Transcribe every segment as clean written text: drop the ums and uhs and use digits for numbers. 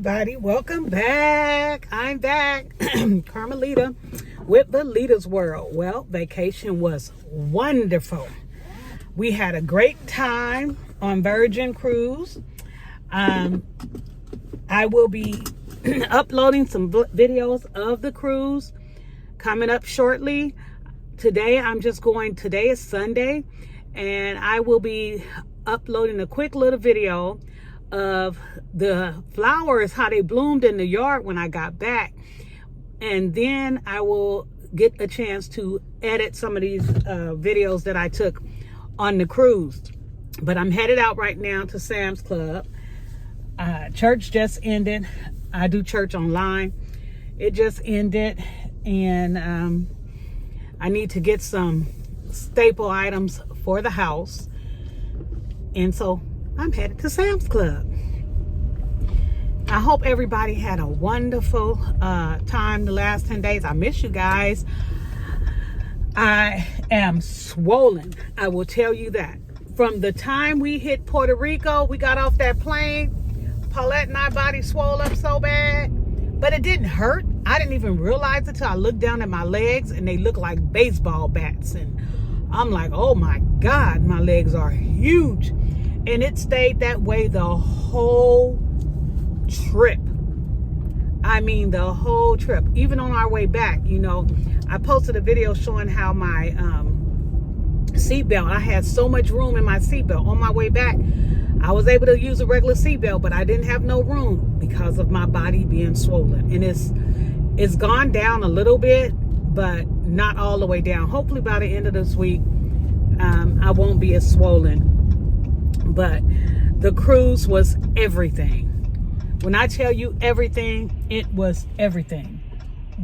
everybody, welcome back. I'm back. Carmelita with Valletta's World. Well, vacation was wonderful. We had a great time on Virgin Cruise. I will be uploading some videos of the cruise coming up shortly. Today is Sunday, and I will be uploading a quick little video of the flowers, how they bloomed in the yard when I got back. And then I will get a chance to edit some of these videos that I took on the cruise. But I'm headed out right now to Sam's Club. Church just ended. I do church online. It just ended, and I need to get some staple items for the house. And so I'm headed to Sam's Club. I hope everybody had a wonderful time the last 10 days. I miss you guys. I am swollen. I will tell you that. From the time we hit Puerto Rico, we got off that plane, Paulette and our body swole up so bad, but it didn't hurt. I didn't even realize it until I looked down at my legs and they look like baseball bats. And I'm like, oh my God, my legs are huge. And it stayed that way the whole trip. I mean, the whole trip. Even on our way back, you know, I posted a video showing how my seatbelt, I had so much room in my seatbelt. On my way back, I was able to use a regular seatbelt, but I didn't have no room because of my body being swollen. And it's gone down a little bit, but not all the way down. Hopefully by the end of this week, I won't be as swollen. But the cruise was everything. When I tell you everything, it was everything.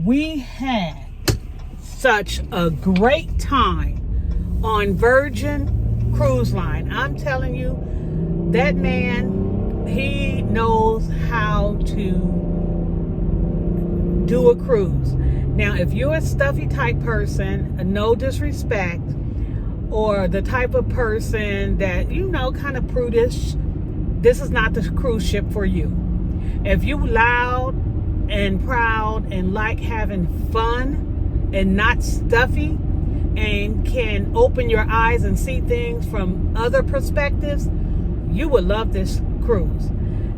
We had such a great time on Virgin Cruise Line. I'm telling you, that man, he knows how to do a cruise. Now, if you're a stuffy type person, no disrespect, or the type of person that, you know, kind of prudish, this is not the cruise ship for you. If you loud and proud and like having fun and not stuffy and can open your eyes and see things from other perspectives, you would love this cruise.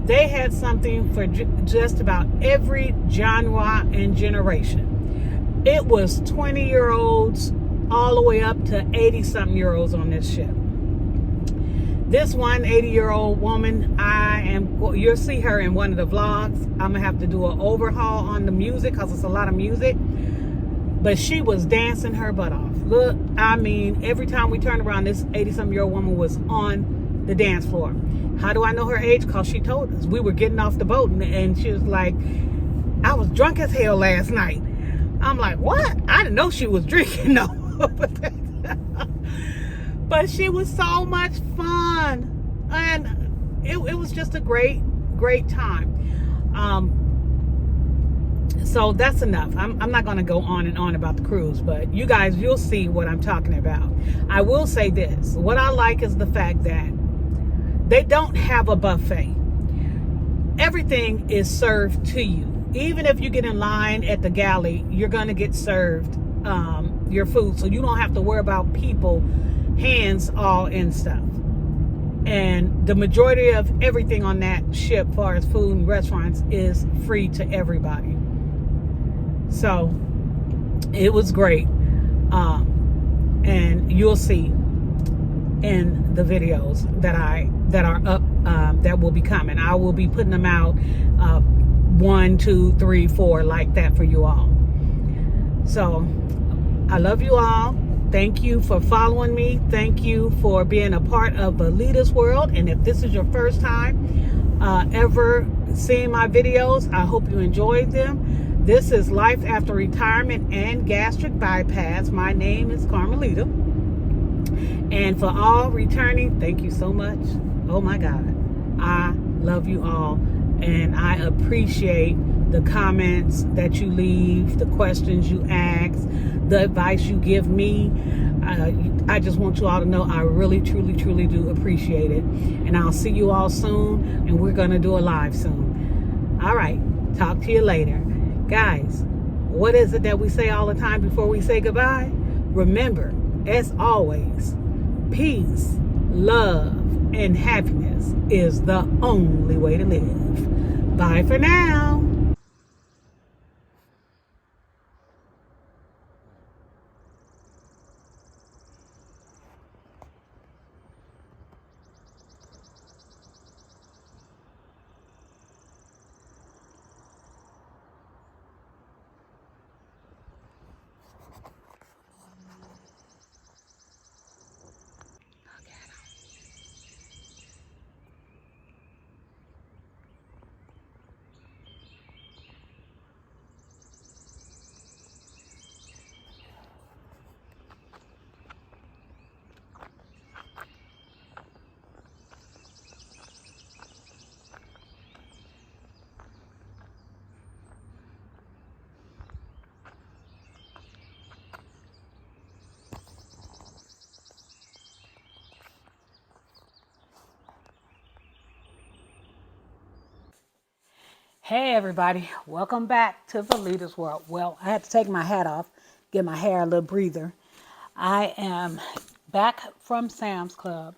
They had something for just about every genre and generation. It was 20-year-olds all the way up to 80-something-year-olds on this ship. This one 80-year-old woman, you'll see her in one of the vlogs. I'm gonna have to do an overhaul on the music because it's a lot of music. But she was dancing her butt off. Look, I mean, every time we turned around, this 80-something-year-old woman was on the dance floor. How do I know her age? Because she told us. We were getting off the boat, and she was like, I was drunk as hell last night. I'm like, what? I didn't know she was drinking, no. But she was so much fun, and it was just a great time. So that's enough. I'm not going to go on and on about the cruise, but you guys, you'll see what I'm talking about. I will say this. What I like is the fact that they don't have a buffet. Everything is served to you. Even if you get in line at the galley, you're going to get served your food, so you don't have to worry about people hands all in stuff. And the majority of everything on that ship, as far as food and restaurants, is free to everybody. So it was great, and you'll see in the videos that are up, that will be coming. I will be putting them out 1, 2, 3, 4 like that for you all. So I love you all. Thank you for following me. Thank you for being a part of Valletta's World. And if this is your first time ever seeing my videos, I hope you enjoyed them. This is Life After Retirement and Gastric Bypass. My name is Carmelita. And for all returning, thank you so much. Oh my God. I love you all. And I appreciate the comments that you leave, the questions you ask, the advice you give me. I just want you all to know I really, truly, truly do appreciate it. And I'll see you all soon, and we're going to do a live soon. All right. Talk to you later. Guys, what is it that we say all the time before we say goodbye? Remember, as always, peace, love, and happiness is the only way to live. Bye for now. Hey everybody, welcome back to Valletta's World. Well, I had to take my hat off, give my hair a little breather. I am back from Sam's Club.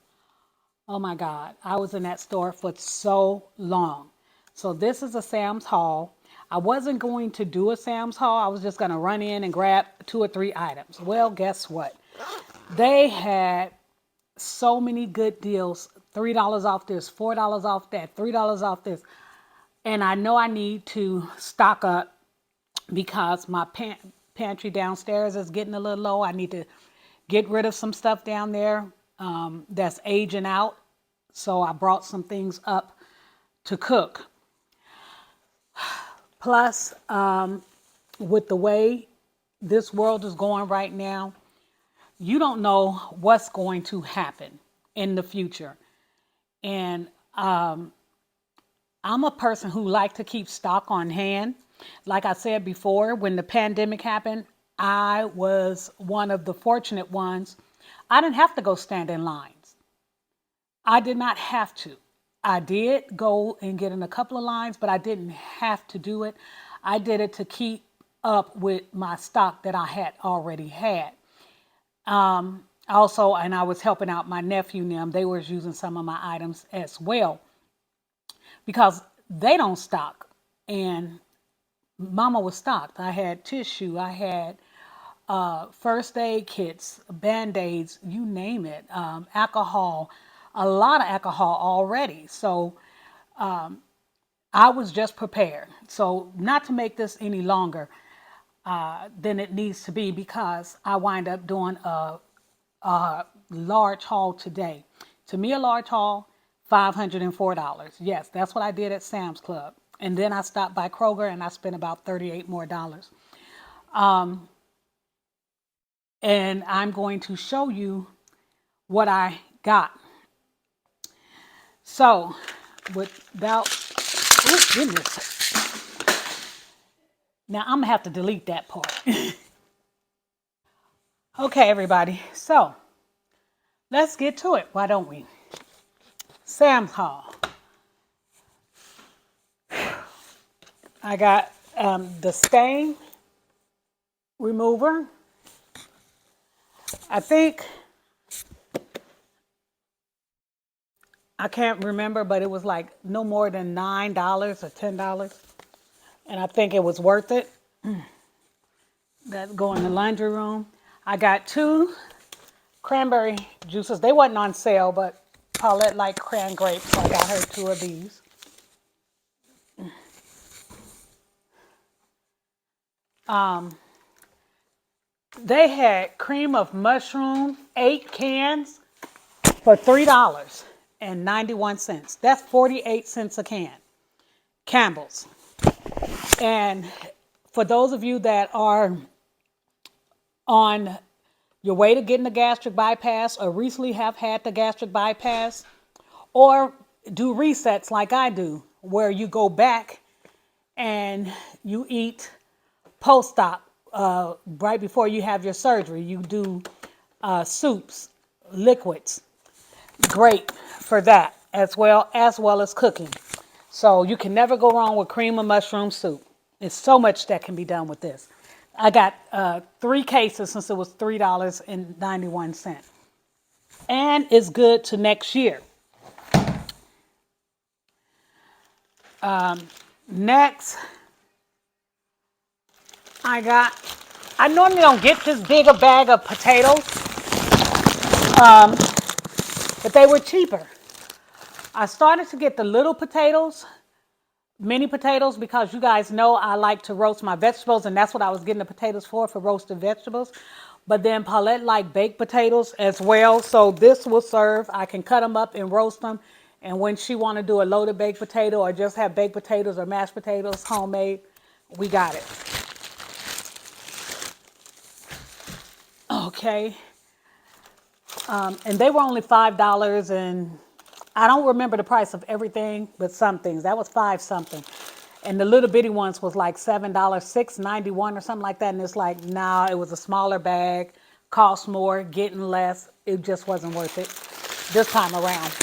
Oh my God, I was in that store for so long. So this is a Sam's haul. I wasn't going to do a Sam's haul. I was just going to run in and grab 2 or 3 items. Well, guess what? They had so many good deals. $3 off this, $4 off that, $3 off this. And I know I need to stock up because my pantry downstairs is getting a little low. I need to get rid of some stuff down there that's aging out. So I brought some things up to cook. Plus, with the way this world is going right now, you don't know what's going to happen in the future. And I'm a person who like to keep stock on hand. Like I said before, when the pandemic happened, I was one of the fortunate ones. I didn't have to go stand in lines. I did not have to. I did go and get in a couple of lines, but I didn't have to do it. I did it to keep up with my stock that I had already had. Also, and I was helping out my nephew and them. They were using some of my items as well, because they don't stock, and Mama was stocked. I had tissue, I had first aid kits, Band-Aids, you name it, alcohol, a lot of alcohol already. So I was just prepared. So not to make this any longer than it needs to be, because I wind up doing a large haul today. To me, a large haul, $504. Yes, that's what I did at Sam's Club. And then I stopped by Kroger and I spent about $38 more. And I'm going to show you what I got. So, without, oh goodness. Now I'm gonna have to delete that part. Okay, everybody. So, let's get to it. Why don't we? Sam's haul. I got the stain remover. I think, I can't remember, but it was like no more than $9 or $10. And I think it was worth it. That go in the laundry room. I got 2 cranberry juices. They wasn't on sale, but Paulette liked cran grapes, so I got her 2 of these. They had cream of mushroom, 8 cans for $3.91. That's 48 cents a can. Campbell's. And for those of you that are on your way to getting the gastric bypass, or recently have had the gastric bypass, or do resets like I do, where you go back and you eat post-op right before you have your surgery. You do soups, liquids. Great for that, as well as cooking. So you can never go wrong with cream of mushroom soup. It's so much that can be done with this. I got 3 cases since it was $3.91. And it's good to next year. Next, I normally don't get this big a bag of potatoes, but they were cheaper. I started to get the little potatoes, mini potatoes, because you guys know I like to roast my vegetables, and that's what I was getting the potatoes for roasted vegetables. But then Paulette liked baked potatoes as well, so this will serve. I can cut them up and roast them, and when she want to do a loaded baked potato or just have baked potatoes or mashed potatoes, homemade, we got it. Okay. And they were only $5, and I don't remember the price of everything, but some things. That was 5 something. And the little bitty ones was like $7, $6.91 or something like that. And it's like, nah, it was a smaller bag, cost more, getting less. It just wasn't worth it this time around.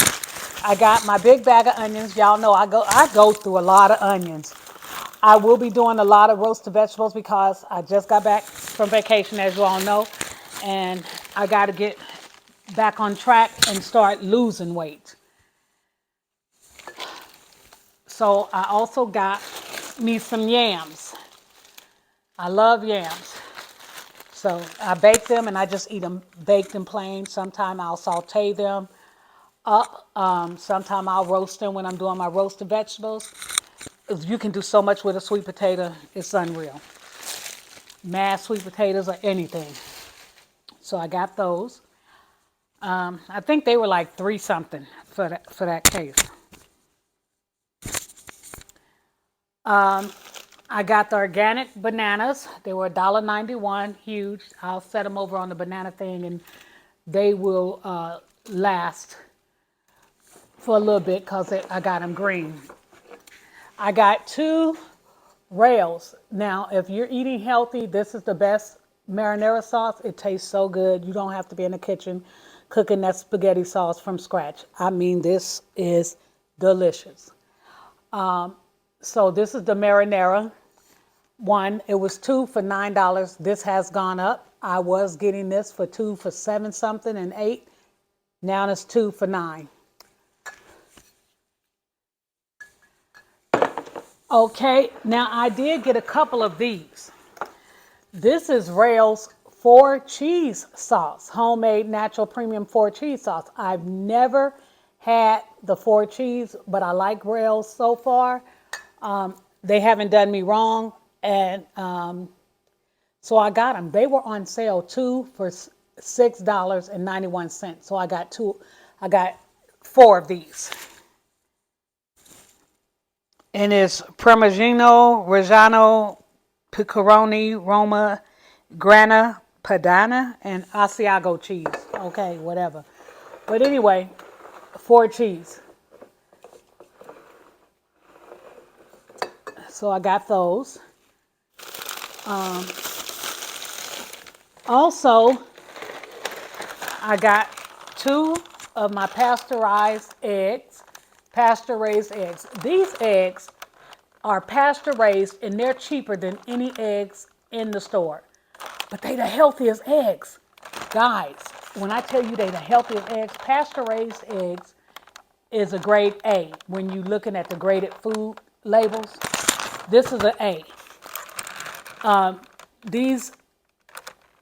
I got my big bag of onions. Y'all know I go through a lot of onions. I will be doing a lot of roasted vegetables because I just got back from vacation, as you all know, and I got to get back on track and start losing weight. So I also got me some yams. I love yams. So I bake them and I just eat them baked and plain. Sometimes I'll saute them up. Sometimes I'll roast them when I'm doing my roasted vegetables. You can do so much with a sweet potato. It's unreal. Mashed sweet potatoes or anything. So I got those. I think they were like 3 something for that case. I got the organic bananas. They were $1.91, huge. I'll set them over on the banana thing, and they will last for a little bit because I got them green. I got 2 rails. Now, if you're eating healthy, this is the best marinara sauce. It tastes so good. You don't have to be in the kitchen cooking that spaghetti sauce from scratch. I mean, this is delicious. So this is the marinara one. It was 2 for $9. This has gone up. I was getting this for 2 for 7 something and 8. Now it's 2 for $9. Okay, now I did get a couple of these. This is Rail's 4 cheese sauce, homemade natural premium 4 cheese sauce. I've never had the 4 cheese, but I like Rail's so far. They haven't done me wrong, and so I got them. They were on sale 2 for $6.91. So I got 4 of these. And it's Parmigiano Reggiano Pecoroni Roma Grana Padano and Asiago cheese. Okay, whatever. But anyway, 4 cheese. So I got those. Also, I got 2 of my pasture-raised eggs. These eggs are pasture-raised and they're cheaper than any eggs in the store. But they the healthiest eggs. Guys, when I tell you they the healthiest eggs, pasture-raised eggs is a grade A. When you're looking at the graded food labels, this is an A. These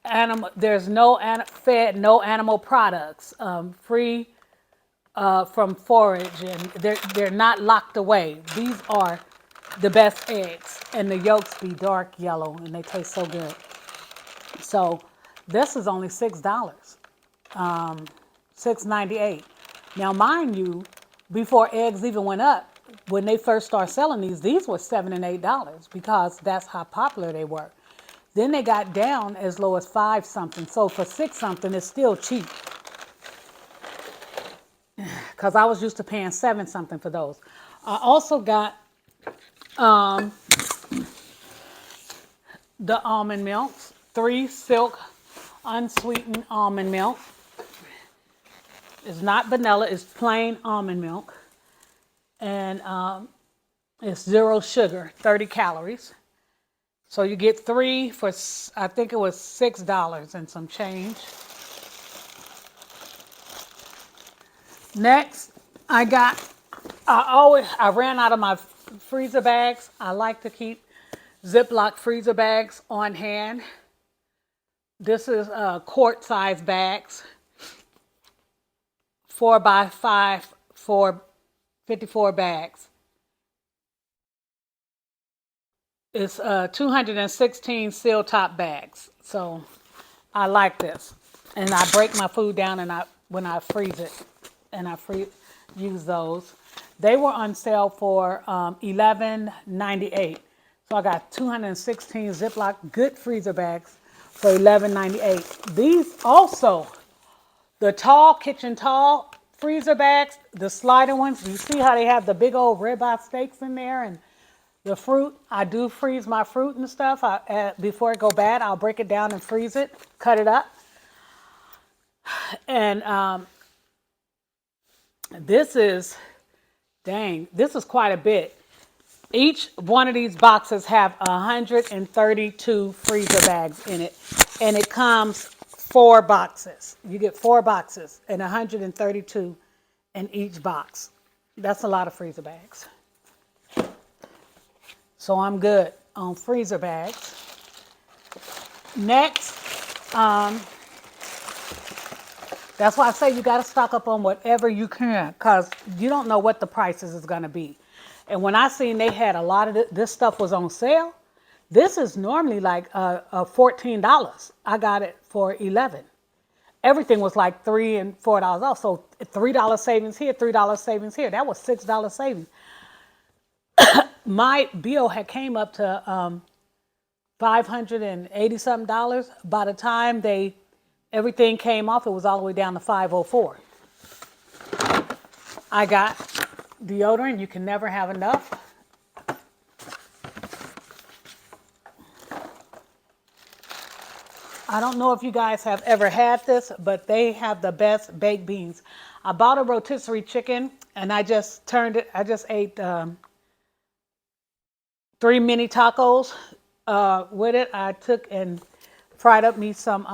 animal, there's no animal products, free from forage, and they're not locked away. These are the best eggs, and the yolks be dark yellow, and they taste so good. So this is only $6, $6.98. Now, mind you, before eggs even went up, when they first started selling these were $7 and $8 because that's how popular they were. Then they got down as low as 5 something. So for 6 something, it's still cheap. Because I was used to paying 7 something for those. I also got the almond milks, 3 silk unsweetened almond milk. It's not vanilla, it's plain almond milk. And It's 0 sugar, 30 calories. So you get 3 for, I think it was $6 and some change. Next, I ran out of my freezer bags. I like to keep Ziploc freezer bags on hand. This is quart size bags, 4 by 5 for 54 bags. It's 216 seal top bags. So I like this. And I break my food down when I freeze it. And I use those. They were on sale for $11.98. So I got 216 Ziploc good freezer bags for $11.98. These also, the kitchen tall freezer bags, the sliding ones, you see how they have the big old ribeye steaks in there and the fruit. I do freeze my fruit and stuff. Before it go bad, I'll break it down and freeze it, cut it up. And this is quite a bit. Each one of these boxes have 132 freezer bags in it, and it comes 4 boxes. You get 4 boxes and 132 in each box. That's a lot of freezer bags. So I'm good on freezer bags. Next, that's why I say you got to stock up on whatever you can, because you don't know what the prices is going to be. And when I seen they had a lot of this stuff was on sale, this is normally like $14. I got it for $11. Everything was like $3 and $4 off. So $3 savings here, $3 savings here. That was $6 savings. My bill had came up to $580 something. By the time everything came off, it was all the way down to $504. I got deodorant. You can never have enough. I don't know if you guys have ever had this, but they have the best baked beans. I bought a rotisserie chicken and I just ate 3 mini tacos with it. I took and fried up me some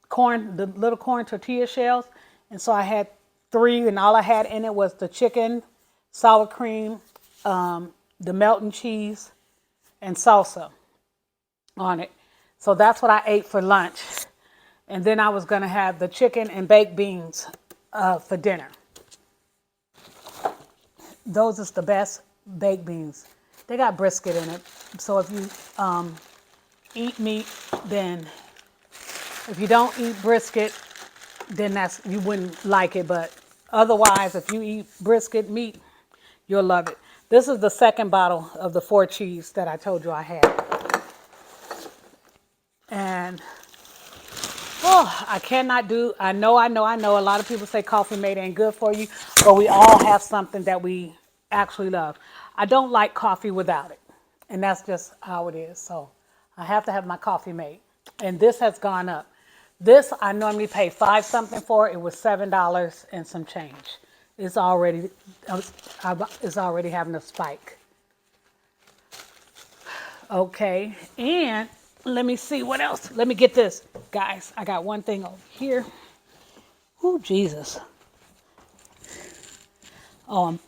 corn, the little corn tortilla shells. And so I had 3, and all I had in it was the chicken, sour cream, the melting cheese, and salsa on it. So that's what I ate for lunch. And then I was going to have the chicken and baked beans for dinner. Those is the best baked beans. They got brisket in it. So if you eat meat, then if you don't eat brisket, then you wouldn't like it. But otherwise, if you eat brisket meat, you'll love it. This is the second bottle of the 4 cheese that I told you I had. And I know a lot of people say Coffee Mate ain't good for you, but we all have something that we actually love. I don't like coffee without it, and that's just how it is. So I have to have my Coffee Mate, and this has gone up. This I normally pay $5 something for. It was $7 and some change. It's already having a spike. Okay, and let me see what else. Let me get this, guys. I got one thing over here. Oh, Jesus. Oh,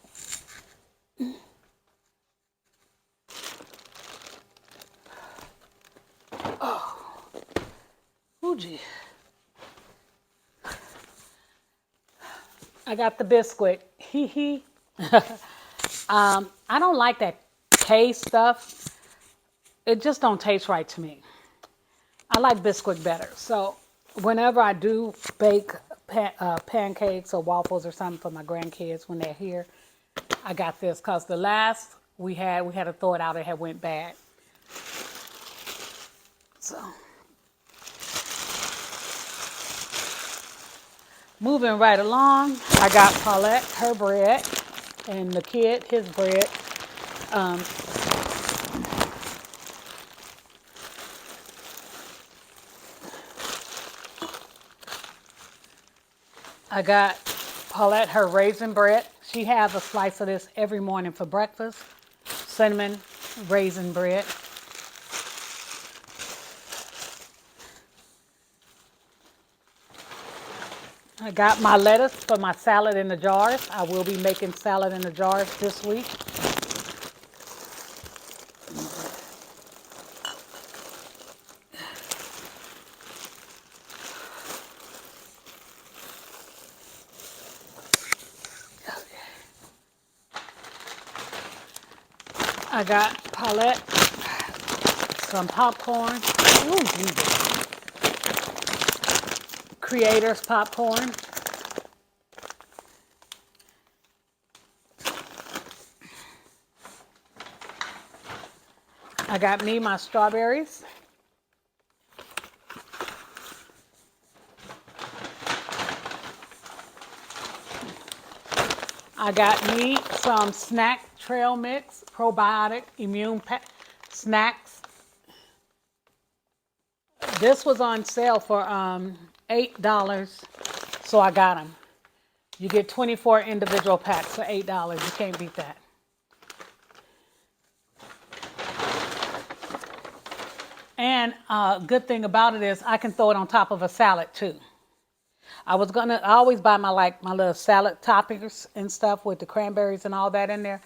gee. I got the Bisquick. I don't like that K stuff. It just don't taste right to me. I like Bisquick better. So whenever I do bake pancakes or waffles or something for my grandkids when they're here, I got this, because the last we had to throw it out. It had went bad. So moving right along, I got Paulette, her bread, and the kid, his bread. I got Paulette her raisin bread. She has a slice of this every morning for breakfast. cinnamon raisin bread. I got my lettuce for my salad in the jars. I will be making salad in the jars this week. I got Paulette, some popcorn. Ooh, Jesus. Creators popcorn. I got me my strawberries. I got me some snack trail mix, probiotic, immune snacks. This was on sale for $8, so I got them. You get 24 individual packs for $8. You can't beat that. And good thing about it is I can throw it on top of a salad too. I always buy my little salad toppings and stuff with the cranberries and all that in there.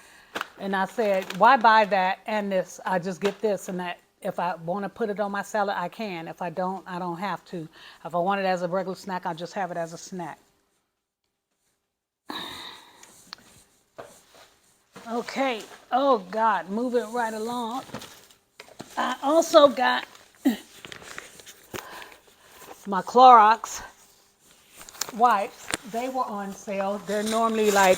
And I said, why buy that and this? I just get this and that. If I want to put it on my salad, I can. If I don't have to. If I want it as a regular snack, I'll just have it as a snack. Okay. Oh, God. Moving right along. I also got my Clorox wipes. They were on sale. They're normally like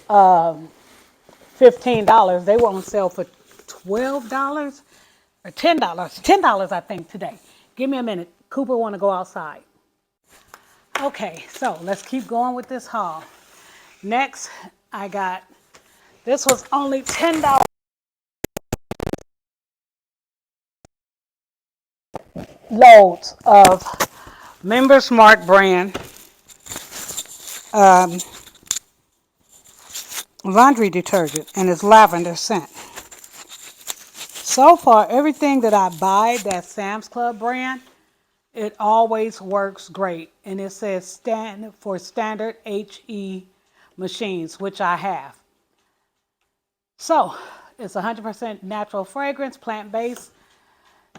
$15. They were on sale for $12 or $10. $10 I think today. Give me a minute. Cooper want to go outside. Okay, so let's keep going with this haul. Next, I got, this was only $10. Loads of Members Mark brand laundry detergent, and it's lavender scent. So far, everything that I buy that's Sam's Club brand, it always works great. And it says stand for standard HE machines, which I have. So it's 100% natural fragrance, plant-based.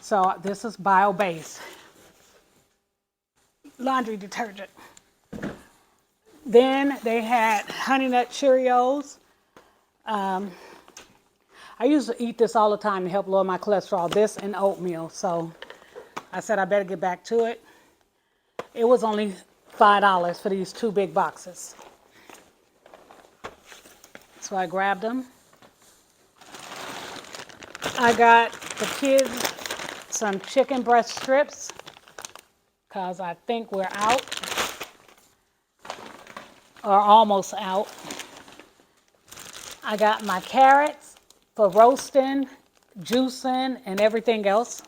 So this is bio-based laundry detergent. Then they had Honey Nut Cheerios. I used to eat this all the time to help lower my cholesterol, this and oatmeal. So I said I better get back to it. It was only $5 for these 2 big boxes. So I grabbed them. I got the kids some chicken breast strips because I think we're out or almost out. I got my carrots for roasting, juicing, and everything else.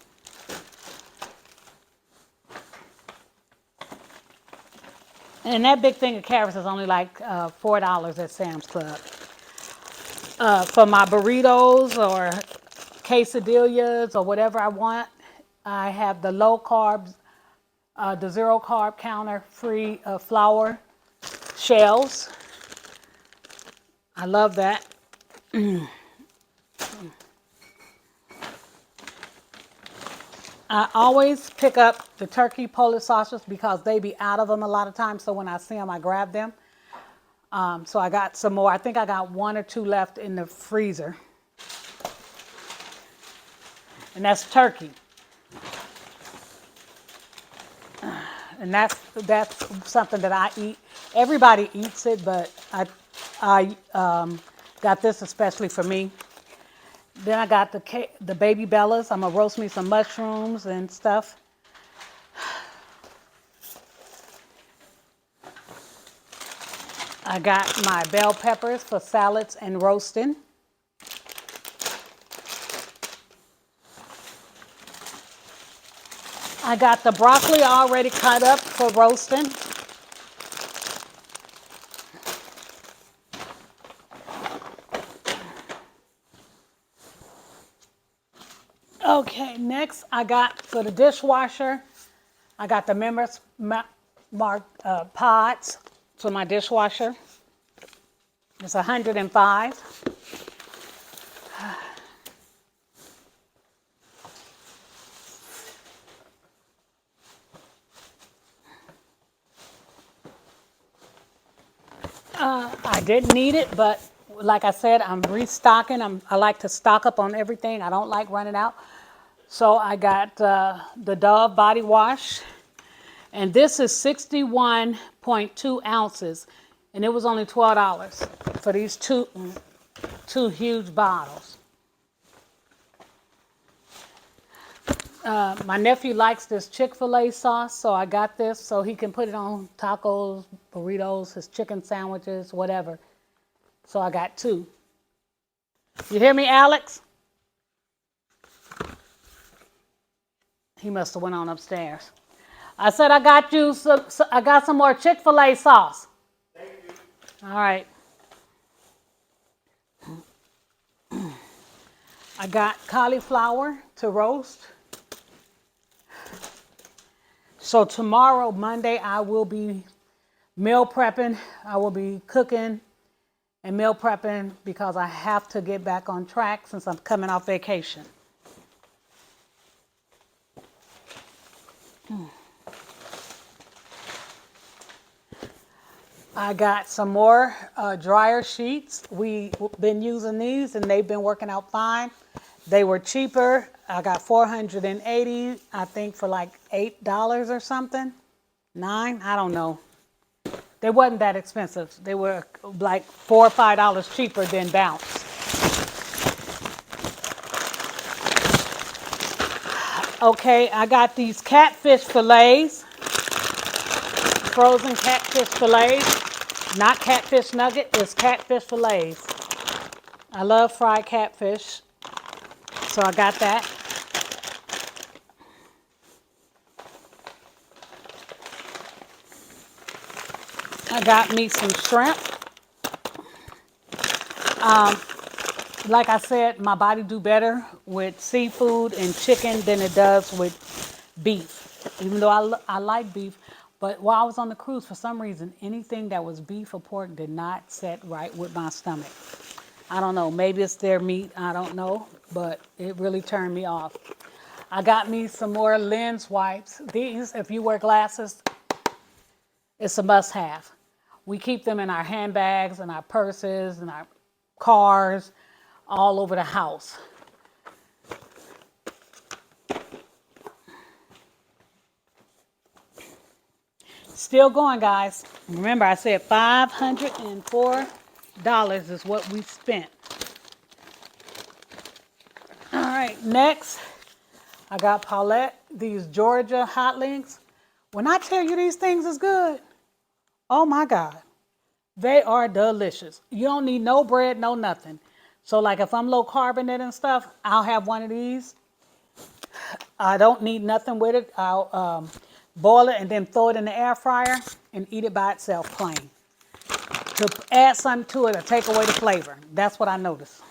And that big thing of carrots is only like $4 at Sam's Club. For my burritos or quesadillas or whatever I want, I have the low carbs, the 0 carb counter free flour shells. I love that. I always pick up the turkey Polish sausage because they be out of them a lot of times. So when I see them, I grab them. So I got some more. I think I got 1 or 2 left in the freezer. And that's turkey. And that's something that I eat. Everybody eats it, but I got this especially for me. Then I got the baby bellas. I'm going to roast me some mushrooms and stuff. I got my bell peppers for salads and roasting. I got the broccoli already cut up for roasting. Okay, next I got for the dishwasher, I got the Members Mark pods for my dishwasher. It's 105. I didn't need it, but like I said, I'm restocking. I like to stock up on everything. I don't like running out. So I got the Dove body wash, and this is 61.2 ounces, and it was only $12 for these two huge bottles. My nephew likes this Chick-fil-A sauce, so I got this so he can put it on tacos, burritos, his chicken sandwiches, whatever. So I got 2. You hear me, Alex? He must have went on upstairs. I said I got you I got some more Chick-fil-A sauce. Thank you. All right. I got cauliflower to roast. So tomorrow, Monday, I will be meal prepping. I will be cooking and meal prepping because I have to get back on track since I'm coming off vacation. I got some more dryer sheets. We've been using these and they've been working out fine. They were cheaper. I got 480, I think, for like $8 or something. 9, I don't know. They wasn't that expensive. They were like $4 or $5 cheaper than Bounce. Okay, I got these catfish fillets, frozen catfish fillets. Not catfish nugget, it's catfish fillets. I love fried catfish, so I got that. I got me some shrimp. Like I said, my body do better with seafood and chicken than it does with beef. Even though I like beef, but while I was on the cruise, for some reason, anything that was beef or pork did not set right with my stomach. I don't know. Maybe it's their meat. I don't know. But it really turned me off. I got me some more lens wipes. These, if you wear glasses, it's a must-have. We keep them in our handbags and our purses and our cars, all over the house. Still going, guys. Remember, I said $504 is what we spent. All right, next, I got Paulette, these Georgia hot links. When I tell you these things is good, oh my God, they are delicious. You don't need no bread, no nothing. So like if I'm low carb in it and stuff, I'll have one of these. I don't need nothing with it. I'll boil it and then throw it in the air fryer and eat it by itself plain. To add something to it or take away the flavor. That's what I noticed.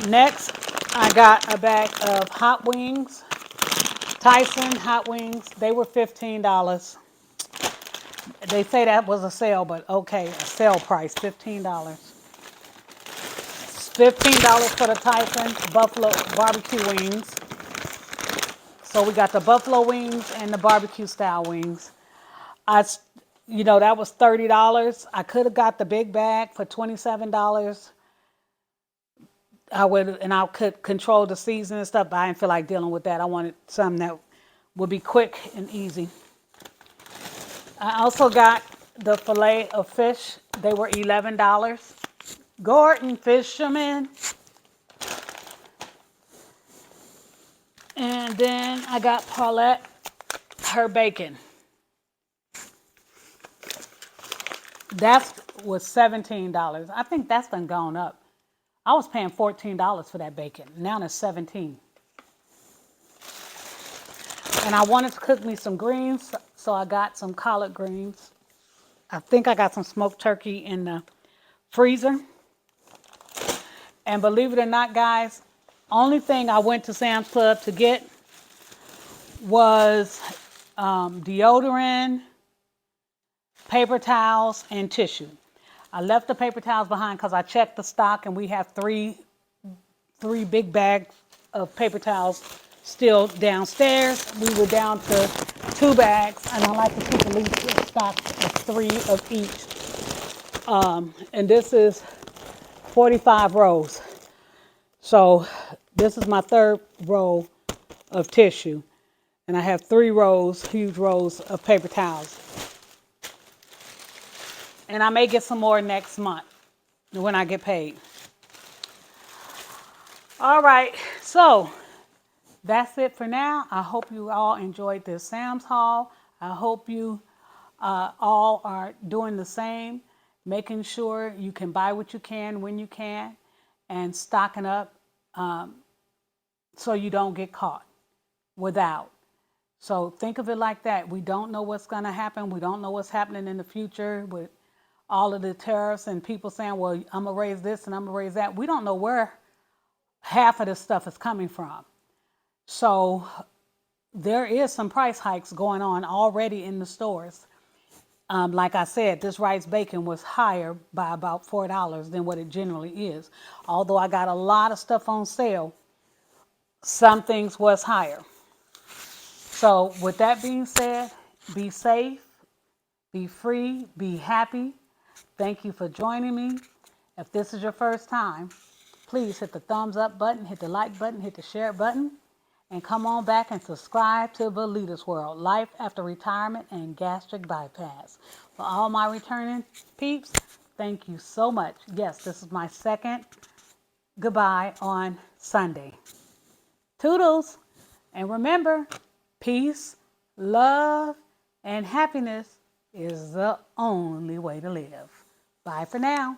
Next, I got a bag of hot wings. Tyson hot wings. They were $15. They say that was a sale, but okay, a sale price, $15. $15 for the Tyson Buffalo barbecue wings. So we got the buffalo wings and the barbecue style wings. That was $30. I could have got the big bag for $27. I could control the season and stuff, but I didn't feel like dealing with that. I wanted something that would be quick and easy. I also got the fillet of fish. They were $11. Gordon Fisherman. And then I got Paulette, her bacon. That was $17. I think that's done gone up. I was paying $14 for that bacon. Now it's $17. And I wanted to cook me some greens, so I got some collard greens. I think I got some smoked turkey in the freezer. And believe it or not, guys, Only thing I went to Sam's Club to get was deodorant, paper towels, and tissue. I left the paper towels behind because I checked the stock and we have three big bags of paper towels still downstairs. We were down to 2 bags, and I like to keep at least a stock of 3 of each. And this is 45 rows. So this is my 3rd row of tissue. And I have 3 rows, huge rows of paper towels. And I may get some more next month when I get paid. All right, so that's it for now. I hope you all enjoyed this Sam's haul. I hope you all are doing the same, making sure you can buy what you can when you can, and stocking up so you don't get caught without. So think of it like that. We don't know what's going to happen. We don't know what's happening in the future with all of the tariffs and people saying, well, I'm going to raise this and I'm going to raise that. We don't know where half of this stuff is coming from. So there is some price hikes going on already in the stores. Like I said, this rice bacon was higher by about $4 than what it generally is. Although I got a lot of stuff on sale, some things was higher. So with that being said, be safe, be free, be happy. Thank you for joining me. If this is your first time, please hit the thumbs up button, hit the like button, hit the share button, and come on back and subscribe to Valeta's World, Life After Retirement and Gastric Bypass. For all my returning peeps, thank you so much. Yes, this is my 2nd goodbye on Sunday. Toodles. And remember, peace, love, and happiness is the only way to live. Bye for now.